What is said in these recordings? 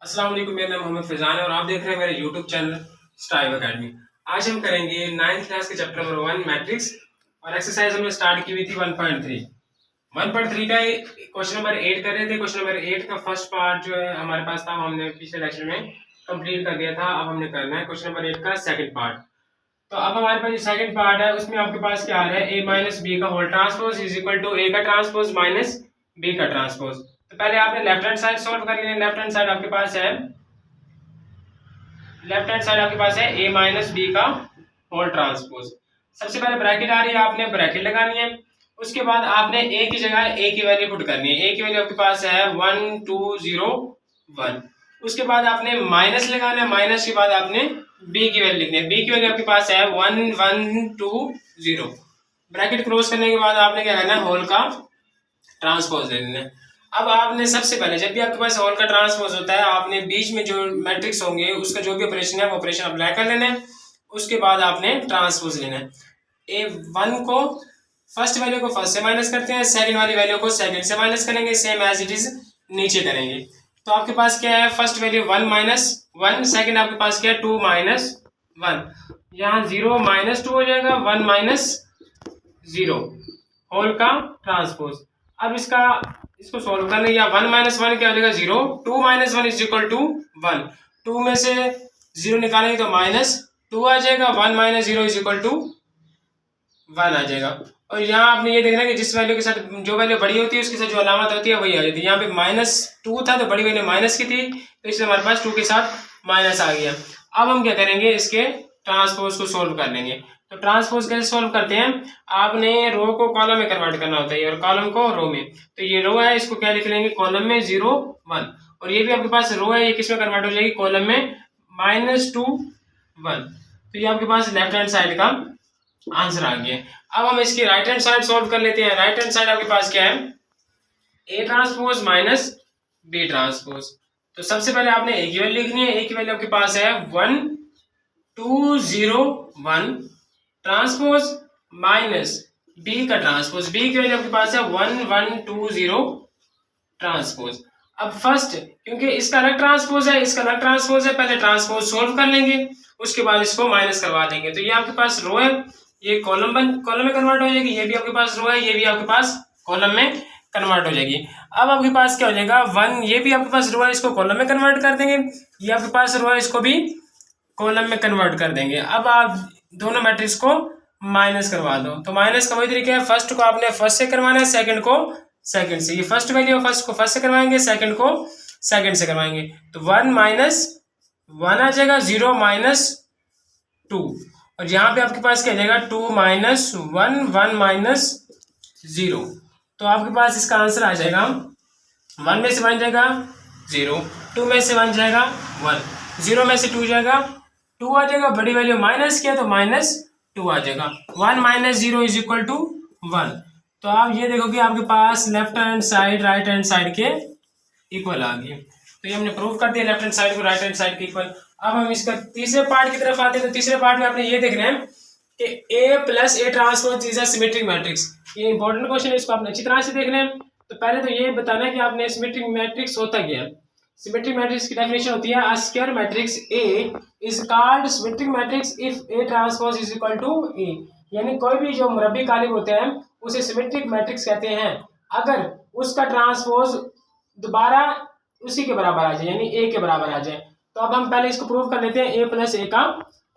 अस्सलाम वालेकुम, मेरा नाम मोहम्मद फैजान है और आप देख रहे हैं मेरे यूट्यूब चैनल स्टाइव अकेडमी। आज हम करेंगे 9th क्लास के चैप्टर नंबर 1 मैट्रिक्स और एक्सरसाइज हमने स्टार्ट की हुई थी 1.3। 1.3 का क्वेश्चन नंबर 8 कर रहे थे। क्वेश्चन नंबर 8 का फर्स्ट पार्ट जो है हमारे पास था, हमने पिछले लेक्चर में कंप्लीट कर दिया था। अब हमने करना है क्वेश्चन नंबर 8 का सेकंड पार्ट। तो अब हमारे पास जो सेकंड पार्ट है उसमें आपके पास क्या आ रहा है, a माइनस बी का whole transpose is equal to a का ट्रांसपोज माइनस b का ट्रांसपोज। तो पहले आपने लेफ्ट हैंड साइड सॉल्व कर लेना। लेफ्ट हैंड साइड आपके पास है a माइनस बी का होल ट्रांसपोज। सबसे पहले ब्रैकेट आ रही है, आपने ब्रैकेट लगानी है। उसके बाद आपने a की जगह a की वैल्यू पुट करनी है। a की वैल्यू आपके पास है 1 2 0 1। उसके बाद आपने माइनस लगाना है। माइनस के बाद आपने b की वैल्यू लिखनी है। b की वैल्यू आपके पास है 1 1 2 0। ब्रैकेट क्लोज करने के बाद आपने क्या करना है, होल का ट्रांसपोज ले लेना है। अब आपने सबसे पहले जब भी आपके पास होल का ट्रांसपोज होता है, आपने बीच में जो मैट्रिक्स होंगे उसका जो भी ऑपरेशन है वो ऑपरेशन अप्लाई कर लेना है। उसके बाद आपने ट्रांसपोज लेना है। a1 को फर्स्ट वैल्यू को फर्स्ट से माइनस करते हैं, सेकंड वाली वैल्यू को सेकंड से माइनस करेंगे, सेम एज इट इज नीचे करेंगे। तो आपके पास क्या है, फर्स्ट वैल्यू 1 माइनस 1, सेकंड आपके पास क्या है 2 माइनस 1। यहाँ 0 माइनस 2 हो जाएगा, 1 माइनस 0 होल का ट्रांसपोज। अब इसको सॉल्व करने, या 1 माइनस 1 क्या हो जाएगा 0, 2 माइनस 1 इज इक्वल टू 1। 2 में से 0 निकालेंगे तो माइनस 2 आ जाएगा, 1 माइनस 0 इज इक्वल टू 1 आ जाएगा। और यहाँ आपने ये देखना है कि जिस वैल्यू के साथ जो वैल्यू बड़ी होती है उसके साथ जो अलामत होती है वही आ जाती है। यहाँ पे माइनस 2 था तो बड़ी वैल्यू माइनस की थी, तो इसलिए हमारे पास 2 के साथ माइनस आ गया। अब हम क्या करेंगे, इसके ट्रांसपोज को सोल्व कर लेंगे। तो ट्रांसपोज कैसे सोल्व करते हैं, आपने रो को कॉलम में कन्वर्ट करना होता है और कॉलम को रो में। तो ये रो है, इसको क्या लिख लेंगे, कॉलम में 0 1। और ये भी आपके पास रो है, ये किसमें कन्वर्ट हो जाएगी, कॉलम में -2 1। तो ये आपके पास लेफ्ट हैंड साइड का आंसर आ गया। अब हम इसकी राइट हैंड साइड सॉल्व कर लेते हैं। राइट हैंड साइड आपके पास क्या है, a transpose minus b transpose. तो सबसे पहले आपने a की वैल्यू लिखनी है। a की वैल्यू आपके पास है 1 2 0 1 ट्रांसपोज माइनस b का ट्रांसपोज। b की वैल्यू आपके पास है 1 1 2 0 ट्रांसपोज। अब फर्स्ट, क्योंकि इसका अलग ट्रांसपोज है, इसका अलग ट्रांसपोज है, पहले ट्रांसपोज सोल्व कर लेंगे, उसके बाद इसको माइनस करवा देंगे। तो ये आपके पास रो है, ये कॉलम में कन्वर्ट हो जाएगी। ये भी आपके पास रो है, ये भी आपके पास कॉलम में कन्वर्ट हो जाएगी। अब आपके पास क्या हो जाएगा, 1, ये भी आपके पास रो है, इसको कॉलम में कन्वर्ट कर देंगे। ये आपके पास रो है, इसको भी कॉलम में कन्वर्ट कर देंगे। अब आप दोनों मैट्रिक्स को माइनस करवा दो। तो माइनस का वही तरीका है, फर्स्ट को आपने फर्स्ट से करवाना है, सेकंड को सेकंड से। ये फर्स्ट वैल्यू फर्स्ट को फर्स्ट से करवाएंगे, सेकंड को सेकंड से करवाएंगे। तो 1 माइनस 1 आ जाएगा, 0 माइनस 2। और यहाँ पे आपके पास क्या आ जाएगा, 2 माइनस 1 1 माइनस 0। तो आपके पास इसका आंसर आ जाएगा 1 में से 1 जाएगा 0, 2 में से 1 जाएगा 1, 0 में से 2 जाएगा 2 आ जाएगा। बड़ी वैल्यू माइनस किया तो -2 आ जाएगा। 1 माइनस 0 इज इक्वल टू 1। तो आप ये देखो कि आपके पास left hand side right hand side के इक्वल आ गए। तो ये हमने प्रूव कर दिया लेफ्ट हैंड साइड को राइट हैंड साइड के इक्वल। अब हम इसका तीसरे पार्ट की तरफ आते हैं। तो तीसरे पार्ट में आपने ये देखना है कि A plus A transpose is a symmetric matrix. ये इंपॉर्टेंट क्वेश्चन है, इसको आपने अच्छी तरह से देखना है। तो पहले तो ये बताना है कि आपने सिमेट्रिक मैट्रिक्स होता क्या है। सिमेट्रिक मैट्रिक्स की डेफिनेशन होती है, a square matrix A is called symmetric matrix if A transpose is equal to A। यानी कोई भी जो मुरब्बी कालिब होते हैं उसे सिमेट्रिक मैट्रिक्स कहते हैं अगर उसका ट्रांसपोज दोबारा उसी के बराबर आ जाए, यानी A के बराबर आ जाए। तो अब हम पहले इसको प्रूव कर लेते हैं, A प्लस A का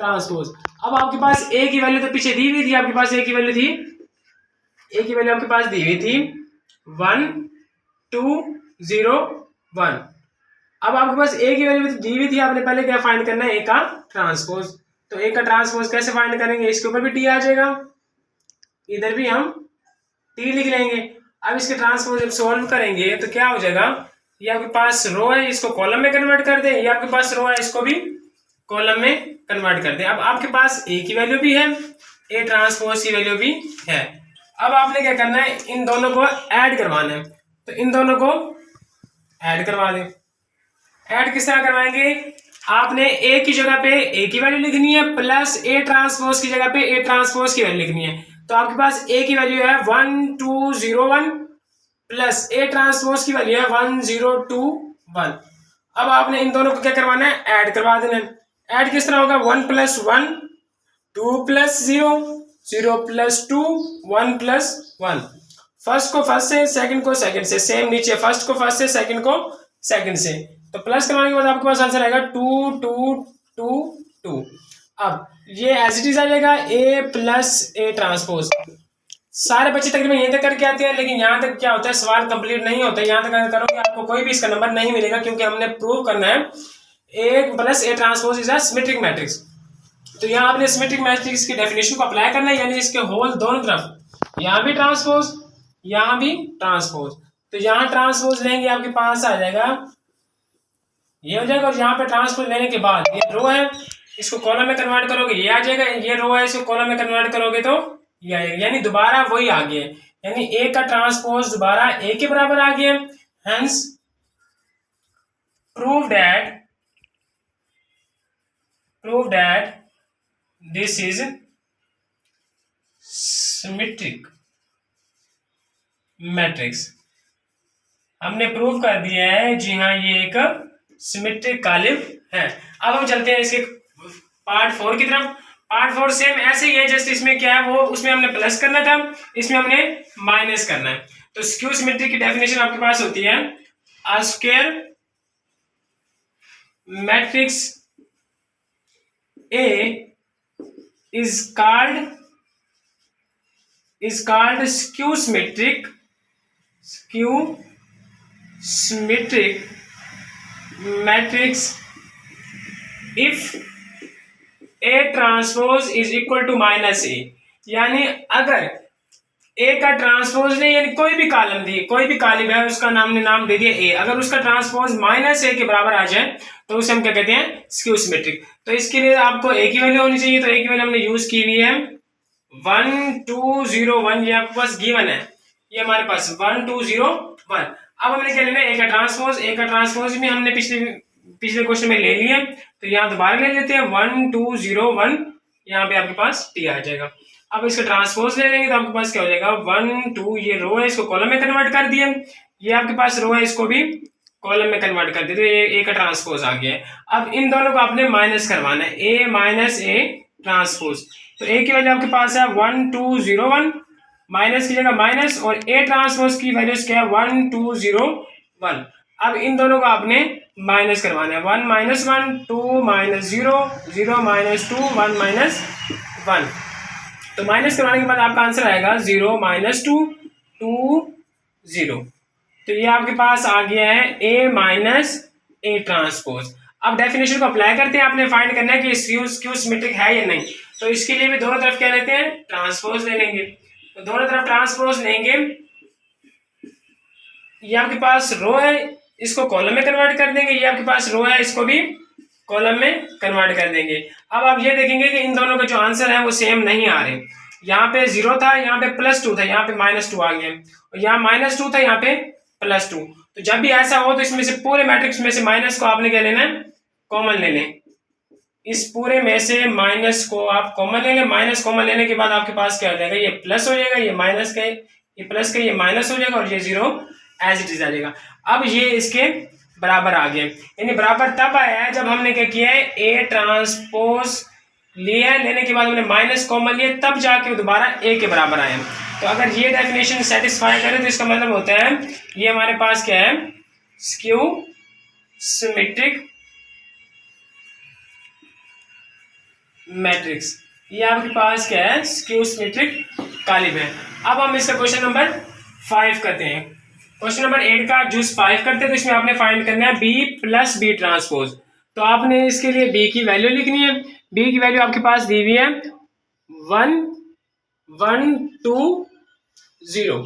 ट्रांसपोज। अब आपके पास A की वैल्यू तो पीछे दी हुई थी, आपके पास A की वैल्यू थी, A की वैल्यू आपके पास दी हुई थी 1 2 0 1। अब आपके पास A की वैल्यू दी हुई थी, आपने पहले क्या फाइंड करना है, A का ट्रांसपोज। तो A का ट्रांसपोज कैसे फाइंड करेंगे, इसके ऊपर भी T आ जाएगा, इधर भी हम T लिख लेंगे। अब इसके ट्रांसपोज जब सोल्व करेंगे तो क्या हो जाएगा, ये आपके पास रो है, इसको कॉलम में कन्वर्ट कर दें, ये आपके पास रो है, इसको भी कॉलम में कन्वर्ट कर दें। अब आपके पास A की वैल्यू भी है, A ट्रांसपोज की वैल्यू भी है। अब आपने क्या करना है, इन दोनों को ऐड करवाना है। तो इन दोनों को ऐड करवा दें। ऐड किस तरह करवाएंगे, आपने A की जगह पे A की वैल्यू लिखनी है, प्लस A ट्रांसपोज की जगह पे A ट्रांसपोज की वैल्यू लिखनी है। तो आपके पास A की वैल्यू है 1 2 0 1 प्लस A ट्रांसपोज की वैल्यू है 1 0 2 1। अब आपने इन दोनों को क्या करवाना है, ऐड करवा देना है। ऐड किस तरह होगा, 1 + 1 2 + 0 0 + 2 1 + 1। फर्स्ट को फर्स्ट से, सेकंड को सेकंड से, सेम नीचे फर्स्ट को फर्स्ट से, सेकंड को सेकंड से। तो प्लस करवाने के बाद आपके पास आंसर आएगा 2 2 2 2। अब ये एज इट इज आ जाएगा A + A ट्रांसपोज। सारे बच्चे तकरीबन यहीं तक करके आते हैं, लेकिन यहाँ तक क्या होता है, सवाल कंप्लीट नहीं होता है। यहाँ तक अगर करोगे आपको कोई भी इसका नंबर नहीं मिलेगा, क्योंकि हमने प्रूव करना है A + A transpose is a symmetric matrix. तो यहाँ आपने सिमेट्रिक मैट्रिक्स की डेफिनेशन को अप्लाई करना है, यानी इसके होल दोनों तरफ, यहाँ भी ट्रांसपोज, यहाँ भी ट्रांसपोज। तो यहाँ ट्रांसपोज लेंगे आपके पास आ जाएगा, ये हो जाएगा। और यहाँ पे ट्रांसपोज लेने के बाद ये रो है, इसको कॉलम में कन्वर्ट करोगे ये आ जाएगा। ये रो है, इसको कॉलम में कन्वर्ट करोगे तो ये आएगा, यानी दोबारा वही आ गया, यानी A का ट्रांसपोज दोबारा A के बराबर आ गया। Hence prove that this is symmetric matrix. हमने प्रूव कर दिया है, जी हाँ, ये एक सिमेट्रिक कालिब है। अब हम चलते हैं इसके पार्ट 4 की तरफ। पार्ट 4 सेम ऐसे ही है, जैसे इसमें क्या है वो, उसमें हमने प्लस करना था, इसमें हमने माइनस करना है। तो स्क्यू सिमेट्री की डेफिनेशन आपके पास होती है, a square matrix A is called skew symmetric matrix if A transpose is equal to -A। यानी अगर A का ट्रांसपोज ने, यानी कोई भी कॉलम दी, कोई भी कॉलम है, उसका नाम दे दिया A, अगर उसका ट्रांसपोज -A के बराबर आ जाए तो उसे हम क्या कहते हैं, स्क्यू सिमेट्रिक। तो इसके लिए आपको A की वैल्यू होनी चाहिए, तो A की वैल्यू हमने यूज की हुई है 1 2 0 1। ये आपके पास गिवन है, ये हमारे पास 1 2 0 1। अब हमने क्या लेना है, A का ट्रांसपोज भी हमने पिछले क्वेश्चन में ले लिया, तो यहाँ दोबारा ले लेते हैं 1 2 0 1। यहाँ पे आपके पास T आ जाएगा। अब इसका ट्रांसपोज ले लेंगे तो आपके पास क्या हो जाएगा, 1 2, ये रो है, इसको कॉलम में कन्वर्ट कर दिया, ये आपके पास रो है, इसको भी कॉलम में कन्वर्ट कर दिया, तो ये A का ट्रांसपोज आ गया है। अब इन दोनों को आपने माइनस करवाना है, A - A ट्रांसपोज। तो A की वैल्यू आपके पास है 1 2 0 1, माइनस की जगह माइनस, और A ट्रांसपोज की वैल्यू क्या है 1 2 0 1। अब इन दोनों को आपने माइनस करवाना है, 1 - 1 2 - 0 0 - 2 1 - 1। तो माइनस करवाने के बाद आपका आंसर आएगा 0 - 2 2 0। तो ये आपके पास आ गया है A - A ट्रांसपोज। अब डेफिनेशन को अप्लाई करते हैं, आपने फाइंड करना है कि स्क्यू सिमेट्रिक है या नहीं। तो इसके लिए भी दोनों तरफ क्या लेते हैं, ट्रांसपोज ले लेंगे। तो दोनों तरफ ट्रांसपोज लेंगे, ये आपके पास रो है, इसको कॉलम में कन्वर्ट कर देंगे, ये आपके पास रो है, इसको भी कॉलम में कन्वर्ट कर देंगे। अब आप ये देखेंगे कि इन दोनों के जो आंसर है वो सेम नहीं आ रहे। यहाँ पे 0 था, यहाँ पे +2 था, यहाँ पे -2 आ गया, और यहाँ -2 था, यहाँ पे +2। तो जब भी ऐसा हो तो इसमें से पूरे मैट्रिक्स में से माइनस को आपने क्या लेना है, कॉमन ले लें। इस पूरे में से माइनस को आप कॉमन ले लें। माइनस कॉमन लेने के बाद आपके पास क्या हो जाएगा, ये प्लस हो जाएगा, ये माइनस का, ये प्लस का, ये माइनस हो जाएगा, और ये 0 एज इट इज आ जाएगा। अब ये इसके बराबर आ गया, यानी बराबर तब आया है जब हमने क्या किया है, A ट्रांसपोज लिया, लेने के बाद हमने माइनस कॉमन लिया, तब जाके दोबारा A के बराबर आया। तो अगर ये डेफिनेशन सेटिस्फाई करे तो इसका मतलब होता है ये हमारे पास क्या है, स्क्यू सिमेट्रिक मैट्रिक्स। ये आपके पास क्या है, स्क्यू सिमेट्रिक कालिब है। अब हम इसका क्वेश्चन नंबर 5 करते हैं। क्वेश्चन नंबर 8 का जूस 5 करते हैं, तो इसमें आपने फाइंड करना है B + B ट्रांसपोज। तो आपने इसके लिए B की वैल्यू लिखनी है। B की वैल्यू आपके पास दी हुई है 1 1 2 0।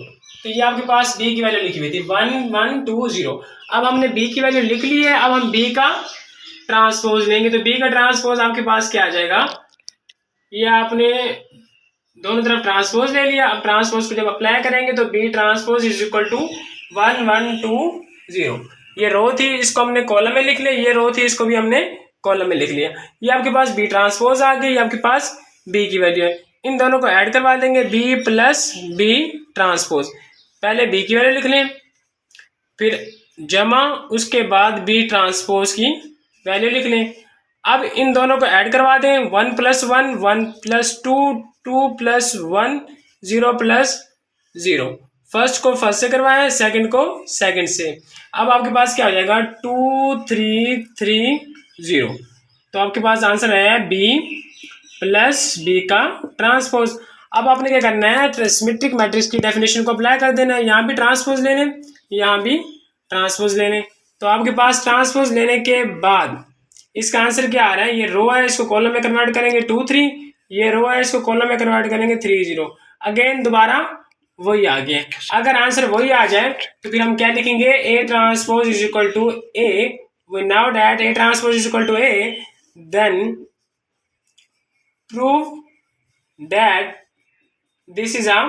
तो ये आपके पास B की वैल्यू लिखी हुई थी 1 1 2 0। अब हमने B की वैल्यू लिख ली है, अब हम B का ट्रांसपोज लेंगे। तो B का ट्रांसपोज आपके पास क्या आ जाएगा, ये आपने दोनों तरफ ट्रांसपोज ले लिया। अब ट्रांसपोज को जब अप्लाई करेंगे तो B transpose is equal to 1 1 2 0। ये रो थी, इसको हमने कॉलम में लिख लिया, ये रो थी, इसको भी हमने कॉलम में लिख लिया। ये आपके पास B ट्रांसपोज आ गई, ये आपके पास B की वैल्यू है। इन दोनों को ऐड करवा देंगे, B + B ट्रांसपोज। पहले B की वैल्यू लिख लें, फिर जमा उसके बाद बी ट्रांसपोज की वैल्यू लिख लें। अब इन दोनों को ऐड करवा दें, 1 + 1 1 + 2 2 + 1 0 + 0। फर्स्ट को फर्स्ट से करवाएं, सेकंड को सेकंड से। अब आपके पास क्या हो जाएगा 2 3 3 0। तो आपके पास आंसर है बी प्लस बी का ट्रांसपोज। अब आपने क्या करना है, सिमेट्रिक मैट्रिक्स की डेफिनेशन को अप्लाई कर देना है। यहाँ भी ट्रांसपोज लेने, यहाँ भी ट्रांसपोज लेने। तो आपके पास ट्रांसपोज लेने के बाद इसका आंसर क्या आ रहा है, ये रो है इसको कॉलम में कन्वर्ट करेंगे 2 3, ये रो है इसको कॉलम में कन्वर्ट करेंगे 3 0। अगेन दोबारा वही आ गया। अगर आंसर वही आ जाए तो फिर हम क्या लिखेंगे, A transpose is equal to A। We know that A transpose is equal to A, then prove that this is a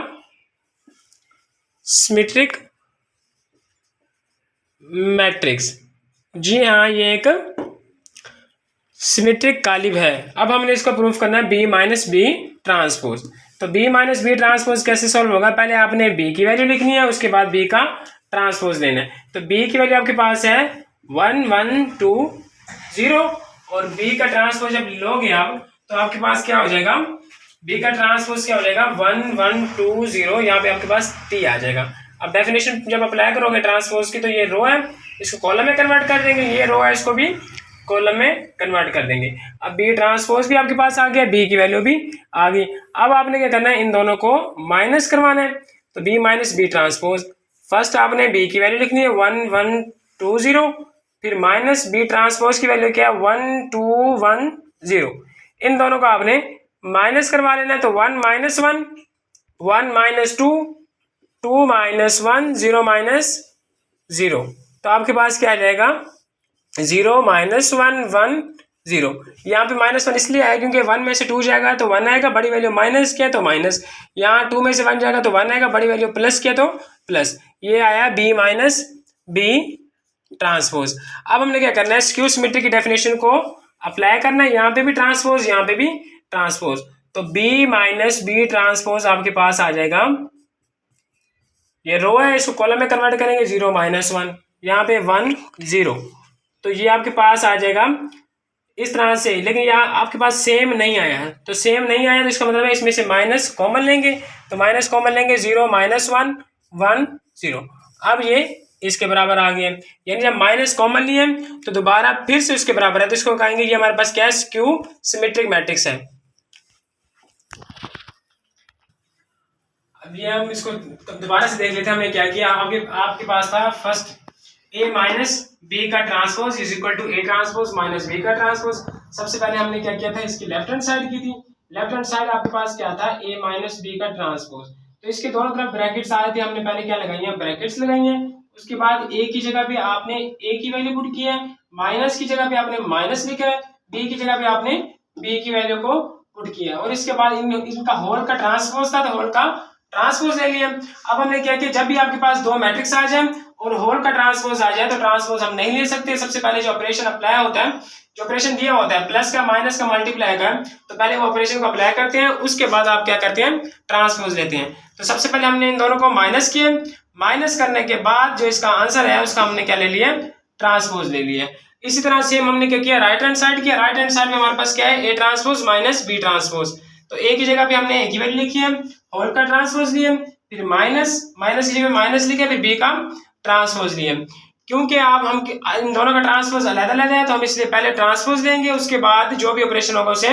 symmetric matrix. जी हाँ, ये एक सिमेट्रिक कालिब है। अब हमने इसको प्रूफ करना है B माइनस बी ट्रांसपोज। तो B माइनस बी ट्रांसपोज कैसे सॉल्व होगा, पहले आपने B की वैल्यू लिखनी है, उसके बाद B का ट्रांसपोज लेना है। तो B की वैल्यू आपके पास है 1 1 2 0 और B का ट्रांसपोज जब लोगे आप तो आपके पास क्या हो जाएगा, B का ट्रांसपोज क्या हो जाएगा 1 1 2 0। यहाँ पे आपके पास T आ जाएगा। अब डेफिनेशन जब अप्लाई करोगे ट्रांसपोज की, तो ये रो है इसको कॉलम में कन्वर्ट कर देंगे, ये रो है इसको भी कॉलम में कन्वर्ट कर देंगे। अब बी ट्रांसपोज भी आपके पास आ गया, बी की वैल्यू भी आ गई। अब आपने क्या करना है, इन दोनों को माइनस करवाना है। तो B minus B transpose, first आपने बी की वैल्यू लिखनी है 1 1 2 0, फिर माइनस बी ट्रांसपोज की वैल्यू क्या है 1 2 1 0। इन दोनों को आपने माइनस करवा लेना है। तो 1 - 1 1 - 2 2 - 1 0 - 0। तो आपके पास क्या आ जाएगा 0 - 1 1 0। यहाँ पे -1 इसलिए आया क्योंकि 1 में से 2 जाएगा तो 1 आएगा, बड़ी वैल्यू माइनस किया तो माइनस। यहाँ 2 में से 1 जाएगा तो 1 आएगा, बड़ी वैल्यू प्लस किया तो प्लस। ये आया B माइनस बी ट्रांसपोज। अब हमने क्या करना है, स्क्यू सिमेट्री की डेफिनेशन को अप्लाई करना है। यहाँ पे भी ट्रांसपोज, यहाँ पे भी ट्रांसपोज। तो B माइनस बी ट्रांसपोज आपके पास आ जाएगा, ये रो है इसको कॉलम में कन्वर्ट करेंगे 0 - 1, यहाँ पे 1 0। तो ये आपके पास आ जाएगा इस तरह से। लेकिन यहाँ आपके पास सेम नहीं आया है, तो सेम नहीं आया तो इसका मतलब है इसमें से माइनस कॉमन लेंगे। तो माइनस कॉमन लेंगे 0 - 1 1 0। अब ये इसके बराबर आ गए, यानी जब माइनस कॉमन लिए तो दोबारा फिर से उसके बराबर है, तो इसको कहेंगे ये हमारे पास क्या है, स्क्यू सिमेट्रिक मैट्रिक्स है। अब ये हम इसको दोबारा से देख लेते हैं हमने क्या किया। आपके पास था फर्स्ट A माइनस बी का transpose is equal to A transpose minus B का ट्रांसपोज। सबसे पहले हमने क्या किया था, इसकी लेफ्ट हैंड साइड की थी। लेफ्ट हैंड साइड आपके पास क्या था, A माइनस बी का ट्रांसपोज। तो इसके दोनों तरफ ब्रैकेट्स आए थे, हमने पहले क्या लगाई है, ब्रैकेट्स लगाई है। उसके बाद A की जगह पे आपने A की वैल्यू पुट की है, माइनस की जगह पे आपने माइनस लिखा है, B की जगह पे आपने B की वैल्यू को पुट किया। और इसके बाद इनका होल का ट्रांसपोज था तो होल का ट्रांसपोज ले लिया। अब हमने क्या किया, जब भी आपके पास दो मैट्रिक्स आ जाए और होल का ट्रांसपोज आ जाए तो ट्रांसपोज हम नहीं ले सकते। सबसे पहले जो ऑपरेशन अप्लाई होता है, जो ऑपरेशन दिया होता है प्लस का माइनस का मल्टीप्लाई का, तो पहले वो ऑपरेशन को अप्लाई करते हैं, उसके बाद आप क्या करते हैं, ट्रांसपोज लेते हैं। तो सबसे पहले हमने इन दोनों को माइनस किए, माइनस करने के बाद जो इसका आंसर है उसका हमने क्या ले लिया, ट्रांसपोज ले लिया। इसी तरह सेम हमने क्या किया, राइट हैंड साइड किया। राइट हैंड साइड में हमारे पास क्या है, A transpose minus B transpose. तो A की जगह पे हमने A की वैल्यू लिखी है, होल का ट्रांसपोज लिए, फिर माइनस की जगह माइनस लिखे, फिर B का ट्रांसपोज लिए। क्योंकि आप हम इन दोनों का ट्रांसपोज अलग-अलग है तो हम इसलिए पहले ट्रांसपोज लेंगे, उसके बाद जो भी ऑपरेशन होगा उसे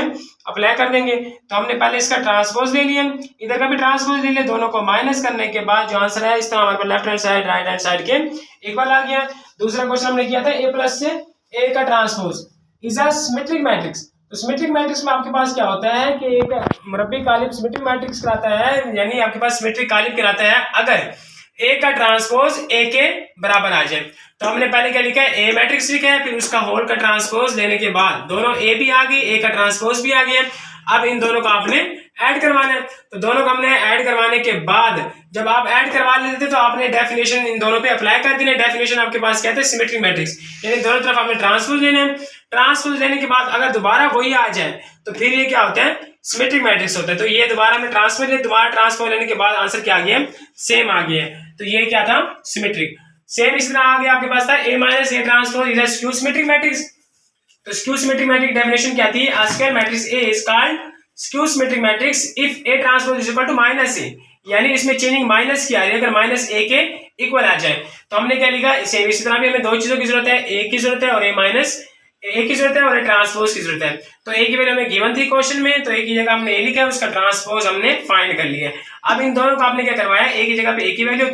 अप्लाई कर देंगे। तो हमने पहले इसका ट्रांसपोज ले लिया, इधर का भी ट्रांसपोज ले लिया, दोनों को माइनस करने के बाद जो आंसर है इस तरह हमारे पास left hand side right hand side के इक्वल आ गया। दूसरा क्वेश्चन हमने किया था A प्लस से A का transpose is a symmetric matrix. तो सिमेट्रिक मैट्रिक्स में आपके पास क्या होता है कि एक मुरब्बी कालिब सिमेट्रिक मैट्रिक्स कहलाता है, यानी आपके पास सिमेट्रिक कालिब कहलाता है अगर A का ट्रांसपोज A के बराबर आ जाए। तो हमने पहले क्या लिखा है, A मैट्रिक्स लिखा है, फिर उसका होल का ट्रांसपोज लेने के बाद दोनों A भी आ गई, A का ट्रांसपोज भी आ गया। अब इन दोनों को आपने ऐड करवाना है। तो दोनों को हमने ऐड करवाने के बाद जब आप ऐड करवा लेते तो आपने डेफिनेशन इन दोनों पे अप्लाई कर देना। डेफिनेशन आपके पास क्या है, सिमेट्रिक मैट्रिक्स, यानी दोनों तरफ आपने ट्रांसपोज लेना है। ट्रांसपोज लेने के बाद अगर दोबारा वही आ जाए तो फिर ये क्या होता है, सिमेट्रिक मैट्रिक्स होता है। तो ये दोबारा में ट्रांसपोज ले, दोबारा ट्रांसपोज लेने के बाद आंसर क्या आ गया, सेम आ गया। तो ये क्या था, सिमेट्रिक। सेम इस तरह आगे आपके पास था A minus A transpose is a skew symmetric matrix. तो स्क्यू सिमेट्रिक मैट्रिक्स डेफिनेशन क्या थी, a square matrix A is called skew symmetric matrix if A transpose is equal to minus A, यानी इसमें चेंजिंग माइनस की आ रही है, अगर minus A के इक्वल आ जाए तो हमने क्या लिखा, सेम इसी तरह भी हमें दो चीजों की जरूरत है, A की जरूरत है और A माइनस A की जरूरत है और A ट्रांसपोज की जरूरत है। तो A की वैल्यू हमें गिवन थी क्वेश्चन में, तो A की जगह हमने A लिखा है, उसका ट्रांसपोज हमने फाइंड कर लिया है। अब इन दोनों को आपने क्या करवाया, A की जगह पे A की वैल्यू,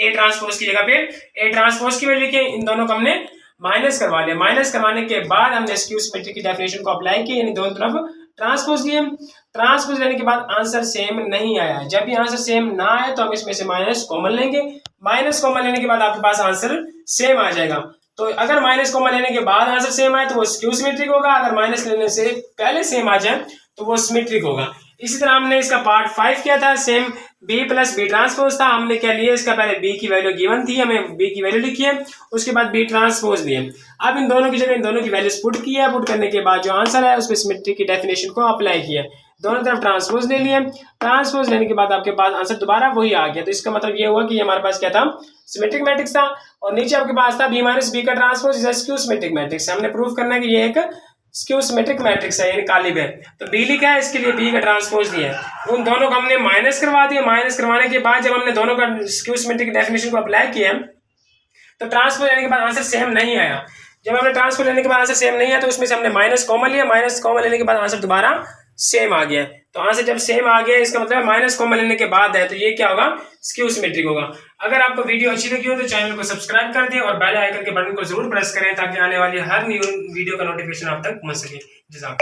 A ट्रांसपोज की जगह पे A ट्रांसपोज की वैल्यू लिखी, इन दोनों को हमने माइनस करवा लिया। माइनस करवाने के बाद हमने स्क्यू सिमेट्री की डेफिनेशन को अप्लाई की, यानी दोनों तरफ ट्रांसपोज लिए। ट्रांसपोज लेने के बाद आंसर सेम नहीं आया, जब भी आंसर सेम ना आए तो हम इसमें से माइनस कॉमन लेंगे, माइनस कॉमन लेने के बाद आपके पास आंसर सेम आ जाएगा। तो अगर माइनस कॉमन लेने के बाद आंसर सेम आए तो वो स्क्यू सिमेट्रिक होगा, अगर माइनस लेने से पहले सेम आ जाए तो वो सिमेट्रिक होगा। इसी तरह हमने इसका पार्ट 5 किया था, same B plus B transpose था, हमने क्या लिया, इसका पहले B की वैल्यू गिवन थी, हमें B की वैल्यू लिखी है, उसके बाद B ट्रांसपोज लिए। अब इन दोनों की जगह इन दोनों की वैल्यूज पुट की है, पुट करने के बाद जो आंसर है उसमें सिमेट्री की डेफिनेशन को अप्लाई किया, दोनों तरफ ट्रांसपोज ले लिए। ट्रांसपोज लेने के बाद आपके पास आंसर दोबारा वही आ गया, तो इसका मतलब ये हुआ कि हमारे पास क्या था, सिमेट्रिक मैट्रिक्स था। और नीचे आपके पास था B माइनस B का transpose is a skew symmetric matrix, हमने प्रूव करना है कि ये एक स्क्यू सिमेट्रिक मैट्रिक्स है, यानी कालिब है। तो B लिखा है, इसके लिए B का ट्रांसपोज दिया है, उन दोनों को हमने माइनस करवा दिया। माइनस करवाने के बाद जब हमने दोनों का स्क्यू सिमेट्रिक डेफिनेशन को अप्लाई किया तो ट्रांसपोज लेने के बाद आंसर सेम नहीं आया। जब हमने ट्रांसपोज लेने के बाद आंसर सेम नहीं आया तो उसमें से हमने माइनस कॉमन लिया, माइनस कॉमन लेने के बाद आंसर दोबारा सेम आ गया। तो आंसर जब सेम आ गया इसका मतलब माइनस कॉमन लेने के बाद है, तो ये क्या होगा, स्क्यू सिमेट्रिक होगा। अगर आपको वीडियो अच्छी लगी हो तो चैनल को सब्सक्राइब कर दें और बेल आइकन के बटन को जरूर प्रेस करें ताकि आने वाली हर न्यू वीडियो का नोटिफिकेशन आप तक पहुंच सके। जज़ाक।